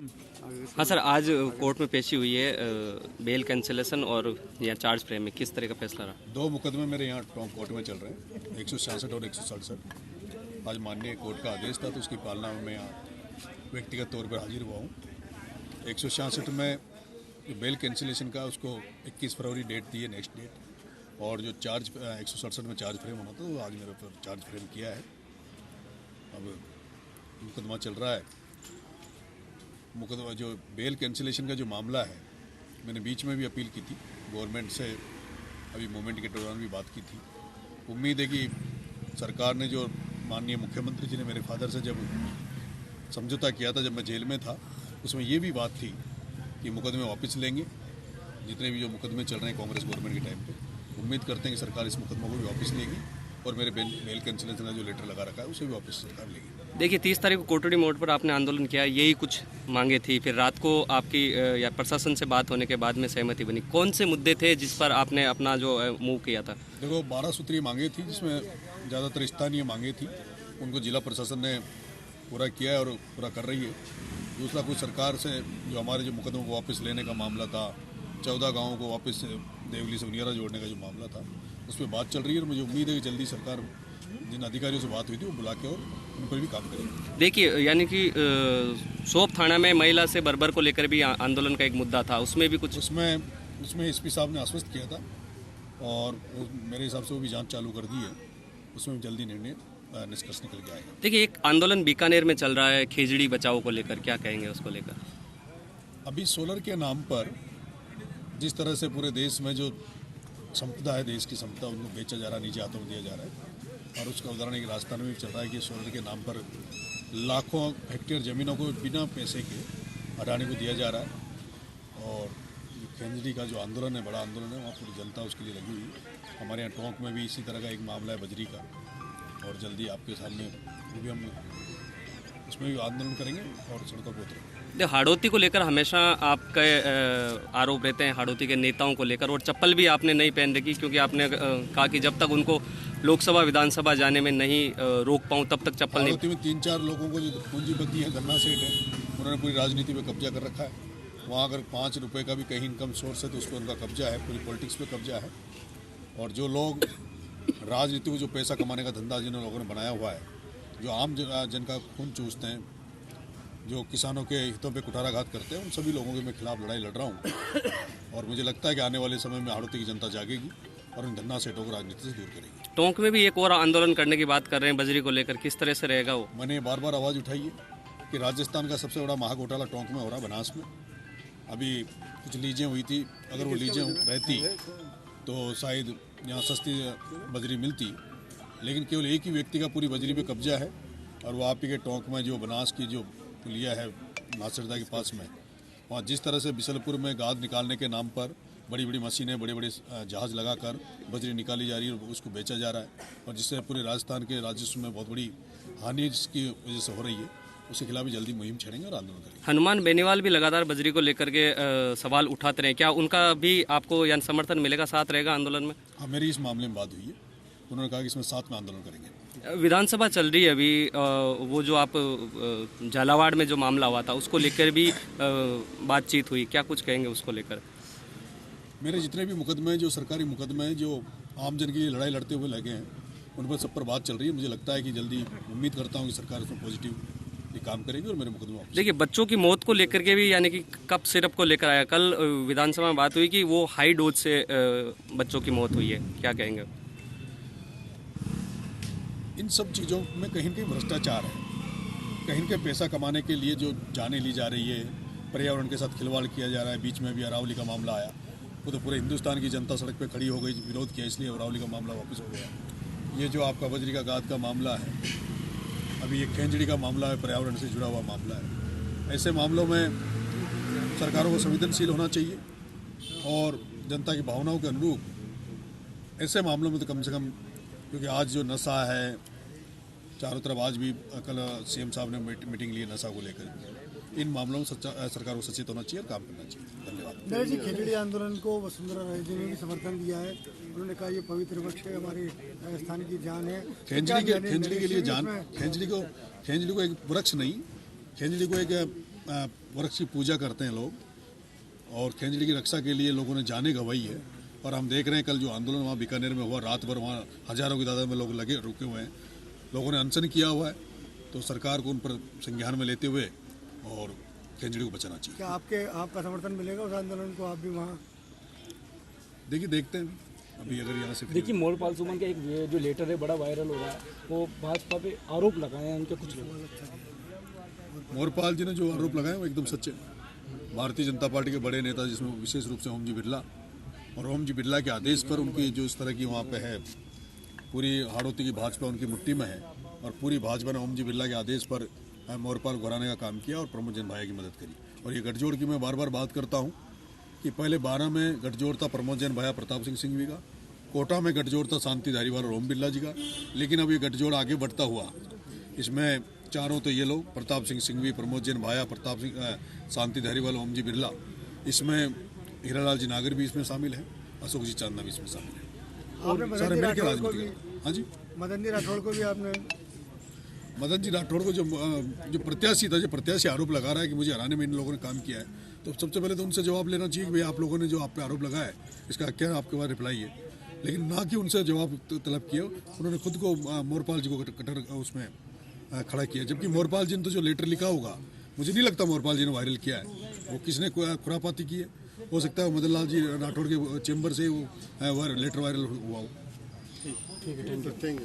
हाँ सर, आज कोर्ट में पेशी हुई है बेल कैंसिलेशन और या चार्ज फ्रेम में किस तरह का फैसला रहा? दो मुकदमे मेरे यहाँ टोंक कोर्ट में चल रहे हैं, 166 और 167। आज माननीय कोर्ट का आदेश था तो उसकी पालना में मैं यहाँ व्यक्तिगत तौर पर हाजिर हुआ हूँ। 166 में बेल कैंसिलेशन का उसको 21 फरवरी डेट दी है, नेक्स्ट डेट। और जो चार्ज 167 में चार्ज फ्रेम होना था तो आज मेरे ऊपर चार्ज फ्रेम किया है। अब मुकदमा चल रहा है। मुकदमा जो बेल कैंसिलेशन का जो मामला है, मैंने बीच में भी अपील की थी गवर्नमेंट से, अभी मूवमेंट के दौरान भी बात की थी। उम्मीद है कि सरकार ने जो माननीय मुख्यमंत्री जी ने मेरे फादर से जब समझौता किया था जब मैं जेल में था, उसमें ये भी बात थी कि मुकदमे वापस लेंगे, जितने भी जो मुकदमे चल रहे हैं कांग्रेस गवर्नमेंट के टाइम पे। उम्मीद करते हैं कि सरकार इस मुकदमा को भी वापस लेगी और मेरे बेल कैंसिलेशन का जो लेटर लगा रखा है उसे भी वापस सरकार लेगी। देखिए 30 तारीख को कोटड़ी मोड़ पर आपने आंदोलन किया, यही कुछ मांगे थी, फिर रात को आपकी या प्रशासन से बात होने के बाद में सहमति बनी। कौन से मुद्दे थे जिस पर आपने अपना जो मूव किया था? देखो 12 सूत्रीय मांगे थी, जिसमें ज़्यादातर स्थानीय मांगे थी, उनको जिला प्रशासन ने पूरा किया है और पूरा कर रही है। दूसरा कुछ सरकार से जो हमारे जो मुकदमों को वापस लेने का मामला था, 14 गाँवों को वापस देवली से उनियारा जोड़ने का जो मामला था, उस पर बात चल रही है और मुझे उम्मीद है कि जल्दी सरकार जिन अधिकारियों से बात हुई थी वो बुला के और उन पर भी काम करेगी। देखिए यानी कि सोप थाना में महिला से बर्बर को लेकर भी आंदोलन का एक मुद्दा था, उसमें भी कुछ उसमें एसपी साहब ने आश्वस्त किया था और मेरे हिसाब से वो भी जांच चालू कर दी है, उसमें जल्दी निर्णय निष्कर्ष निकल के आएगा। देखिए एक आंदोलन बीकानेर में चल रहा है खेजड़ी बचाओ को लेकर, क्या कहेंगे उसको लेकर? अभी सोलर के नाम पर जिस तरह से पूरे देश में जो संपदा है, देश की संपदा, उनको बेचा जा रहा है, नीचे हाथों में दिया जा रहा है। और उसका उदाहरण एक राजस्थान में भी चल रहा है कि सोलर के नाम पर लाखों हेक्टेयर ज़मीनों को बिना पैसे के अडानी को दिया जा रहा है। और खेजड़ी का जो आंदोलन है, बड़ा आंदोलन है, वहाँ पूरी जनता उसके लिए लगी हुई है। हमारे यहाँ टोंक में भी इसी तरह का एक मामला है बजरी का, और जल्दी आपके सामने भी हम उसमें भी आंदोलन करेंगे और सड़कों पर उतरेंगे। हाड़ौती को लेकर हमेशा आपके आरोप रहते हैं, हाड़ौती के नेताओं को लेकर, और चप्पल भी आपने नहीं पहन रखी क्योंकि आपने कहा कि जब तक उनको लोकसभा विधानसभा जाने में नहीं रोक पाऊँ तब तक चप्पल नहीं। हाड़ौती में 3-4 लोगों को जो पूंजीपति है, गन्ना सेठ है, उन्होंने पूरी राजनीति पे कब्जा कर रखा है। वहाँ अगर 5 रुपये का भी कहीं इनकम सोर्स है तो उस पर उनका कब्जा है, पूरी पॉलिटिक्स पे कब्जा है। और जो लोग राजनीति को जो पैसा कमाने का धंधा जिन लोगों ने बनाया हुआ है, जो आम जन का खून चूसते हैं, जो किसानों के हितों पे कुठाराघात करते हैं, उन सभी लोगों के मैं खिलाफ लड़ाई लड़ रहा हूँ। और मुझे लगता है कि आने वाले समय में हाड़ौती की जनता जागेगी और उन धन्ना सेठों को राजनीति से दूर करेगी। टोंक में भी एक और आंदोलन करने की बात कर रहे हैं बजरी को लेकर, किस तरह से रहेगा वो? मैंने बार बार आवाज़ उठाई है कि राजस्थान का सबसे बड़ा महाघोटाला टोंक में हो रहा है, बनास में। अभी कुछ लीजें हुई थी, अगर वो लीजें रहती तो शायद यहाँ सस्ती बजरी मिलती, लेकिन केवल एक ही व्यक्ति का पूरी बजरी पे कब्जा है। और वो आप ही के टोंक में जो बनास की जो पुलिया है नासिरदा के पास में, वहाँ जिस तरह से बिसलपुर में गाद निकालने के नाम पर बड़ी बड़ी मशीनें, बड़े बड़े जहाज़ लगाकर बजरी निकाली जा रही है और उसको बेचा जा रहा है, और जिससे पूरे राजस्थान के राजस्व में बहुत बड़ी हानि जिसकी वजह से हो रही है, उसके खिलाफ भी जल्दी मुहिम छेड़ेंगे और आंदोलन करेंगे। हनुमान बेनीवाल भी लगातार बजरी को लेकर के सवाल उठाते रहे, क्या उनका भी आपको यानी समर्थन मिलेगा, साथ रहेगा आंदोलन में? हाँ, मेरी इस मामले में बात हुई है, उन्होंने कहा कि इसमें साथ में आंदोलन करेंगे। विधानसभा चल रही है अभी, वो जो आप झालावाड़ में जो मामला हुआ था उसको लेकर भी बातचीत हुई, क्या कुछ कहेंगे उसको लेकर? मेरे जितने भी मुकदमे, जो सरकारी मुकदमे हैं, जो आम जन की लड़ाई लड़ते हुए लगे हैं, उन पर सब पर बात चल रही है। मुझे लगता है कि जल्दी, उम्मीद करता हूँ कि सरकार इसमें पॉजिटिव काम करेगी और मेरे मुकदमे वापस। देखिए बच्चों की मौत को लेकर के भी, यानी कि कप सिरप को लेकर आया, कल विधानसभा में बात हुई कि वो हाई डोज से बच्चों की मौत हुई है, क्या कहेंगे? इन सब चीज़ों में कहीं न कहीं भ्रष्टाचार है, कहीं न कहीं पैसा कमाने के लिए जो जानें ली जा रही है, पर्यावरण के साथ खिलवाड़ किया जा रहा है। बीच में भी अरावली का मामला आया, वो तो पूरे हिंदुस्तान की जनता सड़क पे खड़ी हो गई, विरोध किया, इसलिए अरावली का मामला वापस हो गया। ये जो आपका बजरी का गाद का मामला है, अभी ये खेजड़ी का मामला है, पर्यावरण से जुड़ा हुआ मामला है। ऐसे मामलों में सरकारों को संवेदनशील होना चाहिए और जनता की भावनाओं के अनुरूप ऐसे मामलों में तो कम से कम, क्योंकि आज जो नशा है चारों तरफ, आज भी कल सीएम साहब ने मीटिंग ली नशा को लेकर, इन मामलों में सरकार को सचेत होना चाहिए और काम करना चाहिए। धन्यवाद। जी, खेजड़ी आंदोलन को वसुंधरा राजे जी ने भी समर्थन दिया है, उन्होंने कहा ये पवित्र वृक्ष है, हमारे राजस्थान की जान है। खेजड़ी के लिए जान, खेजड़ी को एक वृक्ष नहीं, खेजड़ी को एक वृक्ष की पूजा करते हैं लोग और खेंजड़ी की रक्षा के लिए लोगों ने जाने गंवाई है। और हम देख रहे हैं कल जो आंदोलन वहाँ बीकानेर में हुआ, रात भर वहाँ हजारों की तादाद में लोग रुके हुए हैं, लोगों ने अनशन किया हुआ है। तो सरकार को उन पर संज्ञान में लेते हुए और खेंजड़ी को बचाना चाहिए। क्या आपका समर्थन मिलेगा उस आंदोलन को? आप भी वहाँ देखिए, देखते हैं अभी अगर यहाँ से देखिए, मोरपाल सुमन का एक जो लेटर है बड़ा वायरल हो रहा है, वो भाजपा पे आरोप लगाए हैं उनके कुछ लोग। मोरपाल जी ने जो आरोप लगाए वो एकदम सच्चे। भारतीय जनता पार्टी के बड़े नेता जिसमें विशेष रूप से ओम जी बिरला, और ओम जी बिरला के आदेश पर उनकी जो इस तरह की वहाँ पे है, पूरी हाड़ौती की भाजपा उनकी मुट्ठी में है और पूरी भाजपा ने ओम जी बिरला के आदेश पर मोरपाल को हराने का काम किया और प्रमोद जैन भाया की मदद करी। और ये गठजोड़ की मैं बार बार बात करता हूँ कि पहले 12 में गठजोड़ था प्रमोद जैन भाया प्रताप सिंह सिंघवी का, कोटा में गठजोड़ था शांति धारीवाल और ओम बिरला जी का। लेकिन अब ये गठजोड़ आगे बढ़ता हुआ, इसमें चारों तो ये लोग प्रताप सिंह सिंघवी, प्रमोद जैन भाया, प्रताप सिंह, शांति धारीवाल, ओम जी बिरला, इसमें हीरालाल जी नागर भी इसमें शामिल है, अशोक जी चांदना भी इसमें शामिल है। आपने सारे मिलकर को राजनीति भी, कर। हाँ जी, मदन जी राठौड़ को भी आपने मदन जी राठौड़ को जो प्रत्याशी था, जो प्रत्याशी आरोप लगा रहा है कि मुझे हराने में इन लोगों ने काम किया है, तो सबसे पहले तो उनसे जवाब लेना चाहिए कि भाई आप लोगों ने जो आप पे आरोप लगाया है इसका क्या आपके पास रिप्लाई है। लेकिन ना कि उनसे जवाब तलब किया, उन्होंने खुद को मोरपाल जी को कटर उसमें खड़ा किया। जबकि मोरपाल जी ने तो जो लेटर लिखा होगा, मुझे नहीं लगता मोरपाल जी ने वायरल किया है, वो किसने खुरापाती की है। हो सकता है मदन लाल जी राठौड़ के चेंबर से वो लेटर वायरल हुआ हो। ठीक है, थैंक यू।